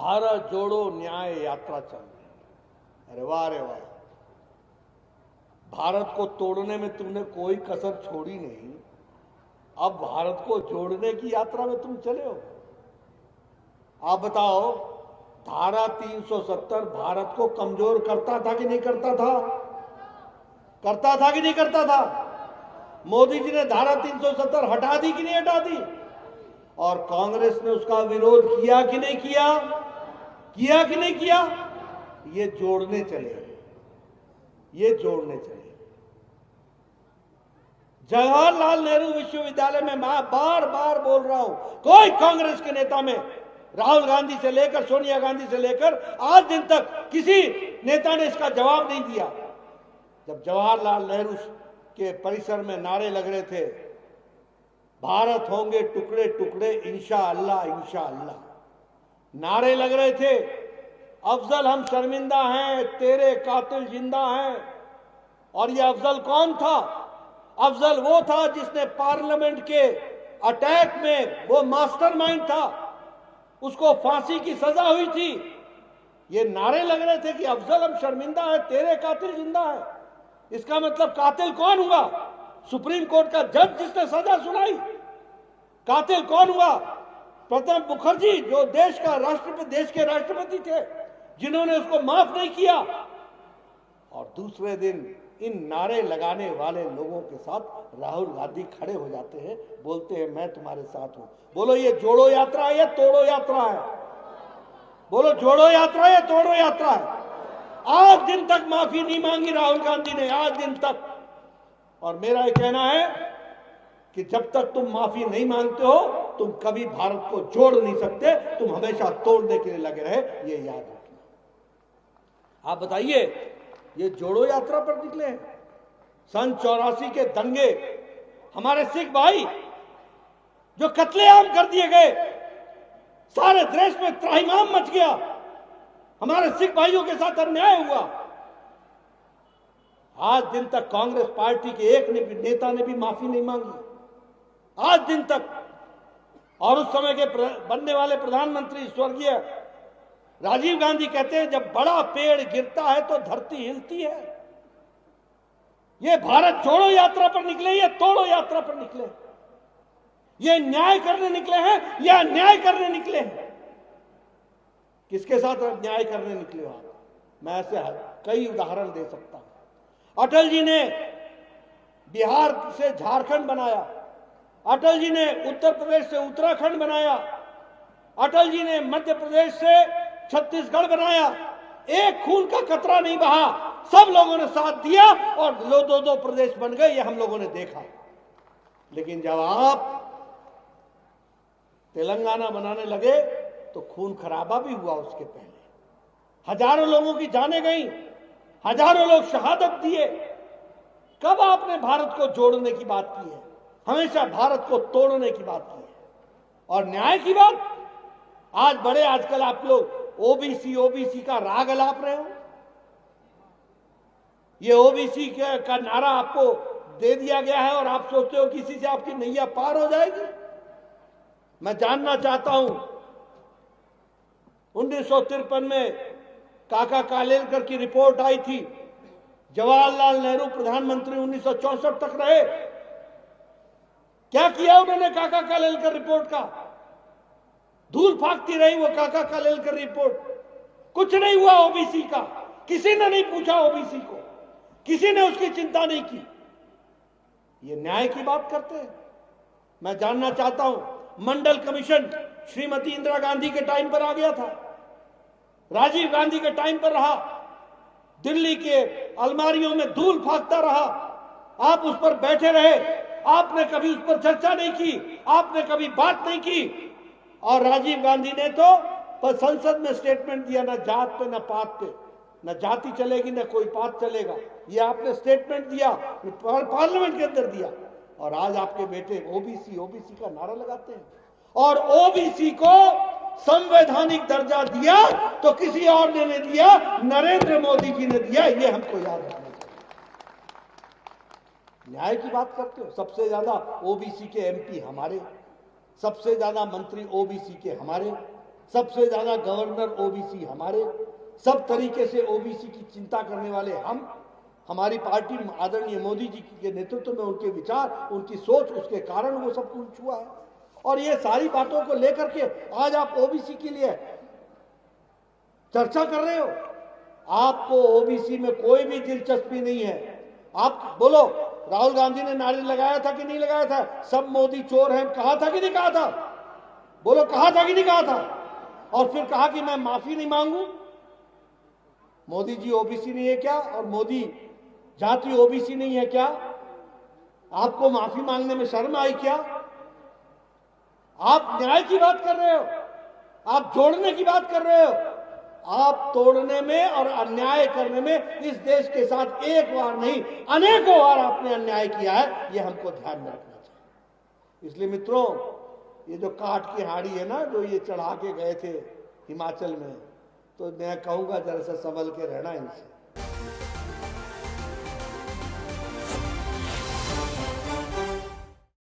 भारत जोड़ो न्याय यात्रा चल रही है। अरे वाह रे वाह, भारत को तोड़ने में तुमने कोई कसर छोड़ी नहीं, अब भारत को जोड़ने की यात्रा में तुम चले हो। आप बताओ, धारा 370 भारत को कमजोर करता था कि नहीं करता था? करता था कि नहीं करता था? मोदी जी ने धारा 370 हटा दी कि नहीं हटा दी? और कांग्रेस ने उसका विरोध किया कि नहीं किया? किया कि नहीं किया? ये जोड़ने चले, ये जोड़ने चले। जवाहरलाल नेहरू विश्वविद्यालय में मैं बार बार बोल रहा हूं, कोई कांग्रेस के नेता में, राहुल गांधी से लेकर सोनिया गांधी से लेकर आज दिन तक किसी नेता ने इसका जवाब नहीं दिया। जब जवाहरलाल नेहरू के परिसर में नारे लग रहे थे, भारत होंगे टुकड़े टुकड़े इंशाअल्लाह इंशाअल्लाह, नारे लग रहे थे, अफजल हम शर्मिंदा हैं, तेरे कातिल जिंदा हैं। और ये अफजल कौन था? अफजल वो था जिसने पार्लियामेंट के अटैक में, वो मास्टरमाइंड था, उसको फांसी की सजा हुई थी। ये नारे लग रहे थे कि अफजल हम शर्मिंदा है, तेरे कातिल जिंदा है। इसका मतलब कातिल कौन हुआ? सुप्रीम कोर्ट का जज जिसने सजा सुनाई। कातिल कौन हुआ? प्रणब मुखर्जी, जो देश के राष्ट्रपति थे, जिन्होंने उसको माफ नहीं किया। और दूसरे दिन इन नारे लगाने वाले लोगों के साथ राहुल गांधी खड़े हो जाते हैं, बोलते हैं मैं तुम्हारे साथ हूं। बोलो, ये जोड़ो यात्रा है या तोड़ो यात्रा है? बोलो, जोड़ो यात्रा है या तोड़ो यात्रा है? आज दिन तक माफी नहीं मांगी राहुल गांधी ने, आज दिन तक। और मेरा यह कहना है कि जब तक तुम माफी नहीं मांगते हो, तुम कभी भारत को जोड़ नहीं सकते, तुम हमेशा तोड़ने के लिए लगे रहे, ये याद रखना। आप बताइए, ये जोड़ो यात्रा पर निकले हैं। सन 84 के दंगे, हमारे सिख भाई जो कत्लेआम कर दिए गए, सारे देश में त्राहिमाम मच गया, हमारे सिख भाइयों के साथ अन्याय हुआ। आज दिन तक कांग्रेस पार्टी के एक नेता ने भी माफी नहीं मांगी, आज दिन तक। और उस समय के बनने वाले प्रधानमंत्री स्वर्गीय राजीव गांधी कहते हैं, जब बड़ा पेड़ गिरता है तो धरती हिलती है। ये भारत जोड़ो यात्रा पर निकले, ये तोड़ो यात्रा पर निकले, ये न्याय करने निकले हैं या अन्याय करने निकले हैं? किसके साथ न्याय करने निकले हो आप? मैं ऐसे कई उदाहरण दे सकता हूं। अटल जी ने बिहार से झारखंड बनाया, अटल जी ने उत्तर प्रदेश से उत्तराखंड बनाया, अटल जी ने मध्य प्रदेश से छत्तीसगढ़ बनाया। एक खून का कतरा नहीं बहा, सब लोगों ने साथ दिया और दो प्रदेश बन गए, ये हम लोगों ने देखा। लेकिन जब आप तेलंगाना बनाने लगे तो खून खराबा भी हुआ। उसके पहले हजारों लोगों की जानें गई, हजारों लोग शहादत दिए। कब आपने भारत को जोड़ने की बात की है? हमेशा भारत को तोड़ने की बात की है। और न्याय की बात, आजकल आप लोग ओबीसी का राग अलाप रहे हो। ये ओबीसी का नारा आपको दे दिया गया है और आप सोचते हो किसी से आपकी नैया पार हो जाएगी। मैं जानना चाहता हूं, 1953 में काका कालेलकर की रिपोर्ट आई थी, जवाहरलाल नेहरू प्रधानमंत्री 1964 तक रहे। क्या किया उन्होंने काका कालेलकर रिपोर्ट का? धूल फाकती रही वो काका कालेलकर रिपोर्ट, कुछ नहीं हुआ ओबीसी का। किसी ने नहीं पूछा ओबीसी को, किसी ने उसकी चिंता नहीं की। ये न्याय की बात करते हैं। मैं जानना चाहता हूं, मंडल कमीशन श्रीमती इंदिरा गांधी के टाइम पर आ गया था, राजीव गांधी के टाइम पर रहा, दिल्ली के अलमारियों में धूल फाकता रहा, आप उस पर बैठे रहे, आपने कभी उस पर चर्चा नहीं की, आपने कभी बात नहीं की। और राजीव गांधी ने तो संसद में स्टेटमेंट दिया, ना जात पे ना पात पे, ना जाति चलेगी ना कोई पात चलेगा, ये आपने स्टेटमेंट दिया, पार्लियामेंट के अंदर दिया। और आज आपके बेटे ओबीसी का नारा लगाते हैं। और ओबीसी को संवैधानिक दर्जा दिया तो किसी और ने नहीं दिया, नरेंद्र मोदी जी ने दिया, ये हमको याद रखना चाहिए। न्याय की बात करते हो, सबसे ज्यादा ओबीसी के एमपी हमारे, सबसे ज्यादा मंत्री ओबीसी के हमारे, सबसे ज्यादा गवर्नर ओबीसी हमारे, सब तरीके से ओबीसी की चिंता करने वाले हम, हमारी पार्टी आदरणीय मोदी जी के नेतृत्व में उनके विचार, उनकी सोच, उसके कारण वो सब कुछ हुआ है। और ये सारी बातों को लेकर के आज आप ओबीसी के लिए चर्चा कर रहे हो। आपको ओबीसी में कोई भी दिलचस्पी नहीं है। आप बोलो, राहुल गांधी ने नारे लगाया था कि नहीं लगाया था, सब मोदी चोर हैं, कहा था कि नहीं कहा था? बोलो, कहा था कि नहीं कहा था? और फिर कहा कि मैं माफी नहीं मांगू। मोदी जी ओबीसी नहीं है क्या? और मोदी जाति ओबीसी नहीं है क्या? आपको माफी मांगने में शर्म आई क्या? आप न्याय की बात कर रहे हो, आप जोड़ने की बात कर रहे हो। आप तोड़ने में और अन्याय करने में इस देश के साथ एक बार नहीं अनेकों बार आपने अन्याय किया है, ये हमको ध्यान में रखना चाहिए। इसलिए मित्रों, ये जो काठ की हाड़ी है ना, जो ये चढ़ा के गए थे हिमाचल में, तो मैं कहूंगा जरा सा संभल के रहना इनसे।